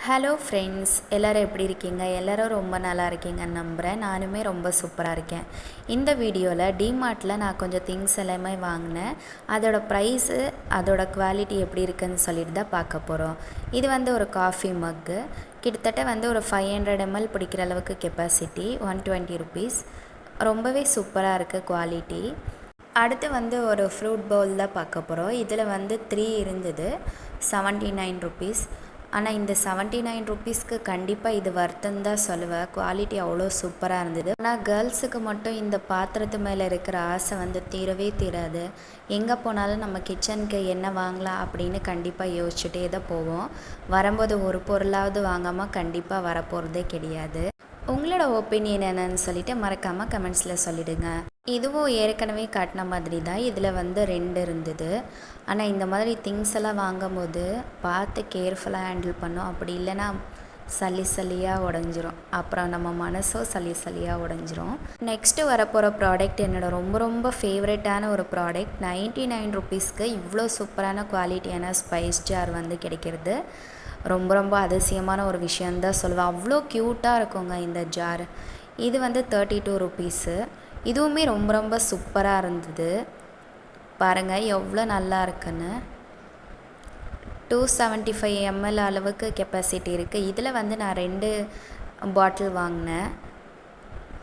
Hello friends, எல்லோரும் எப்படி இருக்கீங்க? எல்லோரும் ரொம்ப நல்லா இருக்கீங்கன்னு நம்புகிறேன். நானுமே ரொம்ப சூப்பராக இருக்கேன். இந்த வீடியோவில் டிமார்ட்டில் நான் கொஞ்சம் திங்ஸ் எல்லாமே வாங்கினேன். அதோட ப்ரைஸு, அதோட குவாலிட்டி எப்படி இருக்குதுன்னு சொல்லிட்டு தான் பார்க்க போகிறோம். இது ஒரு காஃபி மக்கு. கிட்டத்தட்ட ஒரு 500 ml பிடிக்கிற அளவுக்கு கெப்பாசிட்டி, 120 ருபீஸ். ரொம்பவே சூப்பராக இருக்குது குவாலிட்டி. அடுத்து ஒரு ஃப்ரூட் பவுல் தான் பார்க்க போகிறோம். இதில் 3 இருந்தது, 79 ருபீஸ். ஆனால் இந்த 79 ருபீஸ்க்கு கண்டிப்பாக இது வர்த்தன்னு தான் சொல்லுவேன். குவாலிட்டி அவ்வளோ சூப்பராக இருந்தது. ஆனால் கேர்ள்ஸுக்கு மட்டும் இந்த பாத்திரத்து மேலே இருக்கிற ஆசை தீரவே தீராது. எங்கே போனாலும் நம்ம கிச்சனுக்கு என்ன வாங்கலாம் அப்படின்னு கண்டிப்பாக யோசிச்சுட்டே தான் போவோம். வரும்போது ஒரு பொருளாவது வாங்காமல் கண்டிப்பாக வரப்போகிறதே கிடையாது. உங்களோட ஒப்பீனியன் என்னன்னு சொல்லிட்டு மறக்காமல் கமெண்ட்ஸில் சொல்லிவிடுங்க. இதுவும் ஏற்கனவே காட்டின மாதிரி தான். இதில் 2 இருந்தது. ஆனால் இந்த மாதிரி திங்ஸ் எல்லாம் வாங்கும்போது பார்த்து கேர்ஃபுல்லாக ஹேண்டில் பண்ணோம். அப்படி இல்லைன்னா சல்லியாக உடஞ்சிரும். அப்புறம் நம்ம மனசும் சல்லியாக உடஞ்சிரும். நெக்ஸ்ட்டு வரப்போகிற ப்ராடக்ட் என்னோடய ரொம்ப ஃபேவரட்டான ஒரு ப்ராடக்ட். 99 ருபீஸ்க்கு இவ்வளோ சூப்பரான குவாலிட்டியான ஸ்பைஸ் ஜார் கிடைக்கிறது ரொம்ப அதிசயமான ஒரு விஷயந்தான் சொல்லுவேன். அவ்வளோ க்யூட்டாக இருக்குங்க இந்த ஜார். இது 32 ருபீஸு. இதுவுமே ரொம்ப சூப்பராக இருந்தது. பாருங்கள் எவ்வளோ நல்லா இருக்குன்னு. 275 ml அளவுக்கு கெப்பாசிட்டி இருக்குது. இதில் நான் 2 பாட்டில் வாங்கினேன்.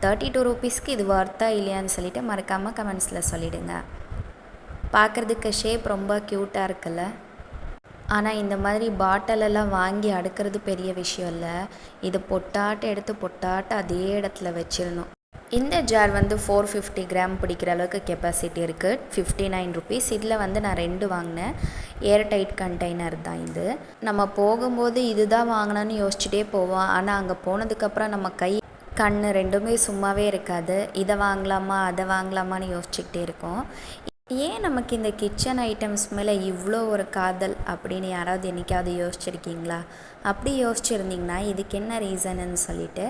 32 ருபீஸ்க்கு இது வர்த்தா இல்லையான்னு சொல்லிவிட்டு மறக்காமல் கமெண்ட்ஸில் சொல்லிவிடுங்க. பார்க்குறதுக்கு ஷேப் ரொம்ப க்யூட்டாக இருக்குல்ல. ஆனால் இந்த மாதிரி பாட்டிலெல்லாம் வாங்கி அடுக்கிறது பெரிய விஷயம் இல்லை. இது பொட்டாட்ட எடுத்து பொட்டாட்ட அதே இடத்துல வச்சிடணும். இந்த ஜார் 450 கிராம் பிடிக்கிற அளவுக்கு கெப்பாசிட்டி இருக்குது. 59 ருபீஸ். இதில் நான் 2 வாங்கினேன். ஏர் டைட் கண்டெய்னர் தான் இது. நம்ம போகும்போது இதுதான் வாங்கினோன்னு யோசிச்சுட்டே போவோம். ஆனால் அங்கே போனதுக்கப்புறம் நம்ம கை கண் ரெண்டுமே சும்மாவே இருக்காது. இதை வாங்கலாமா அதை வாங்கலாமான்னு யோசிச்சுக்கிட்டே இருக்கோம். ஏன் நமக்கு இந்த கிச்சன் ஐட்டம்ஸ் மேலே இவ்வளோ ஒரு காதல் அப்படின்னு யாராவது என்றைக்காவது யோசிச்சுருக்கீங்களா? அப்படி யோசிச்சுருந்தீங்கன்னா இதுக்கு என்ன ரீசனுன்னு சொல்லிவிட்டு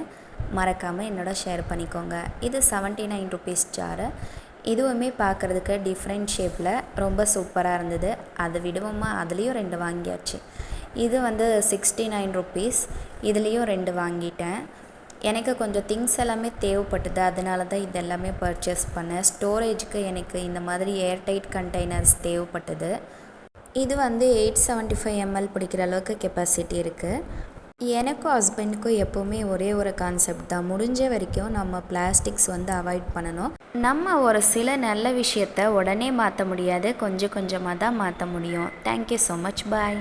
மறக்காமல் என்னோட ஷேர் பண்ணிக்கோங்க. இது 79 ருபீஸ் ஜாரு. இதுவுமே பார்க்குறதுக்கு டிஃப்ரெண்ட் ஷேப்பில் ரொம்ப சூப்பராக இருந்தது. அதை விடுவோமா, அதுலேயும் 2 வாங்கியாச்சு. இது 69 ருபீஸ். இதுலேயும் 2 வாங்கிட்டேன். எனக்கு கொஞ்சம் திங்ஸ் எல்லாமே தேவைப்பட்டது. அதனால தான் இதெல்லாமே பர்ச்சேஸ் பண்ணேன். ஸ்டோரேஜுக்கு எனக்கு இந்த மாதிரி ஏர்டைட் கண்டெய்னர்ஸ் தேவைப்பட்டது. இது 875 ml பிடிக்கிற அளவுக்கு கெப்பாசிட்டி இருக்குது. எனக்கும் ஹஸ்பண்டுக்கும் எப்போவுமே ஒரே ஒரு கான்செப்ட் தான். முடிஞ்ச வரைக்கும் நம்ம பிளாஸ்டிக்ஸ் அவாய்ட் பண்ணணும். நம்ம ஒரு சில நல்ல விஷயத்தை உடனே மாற்ற முடியாது, கொஞ்சம் கொஞ்சமாக தான் மாற்ற முடியும். Thank you so much. பாய்.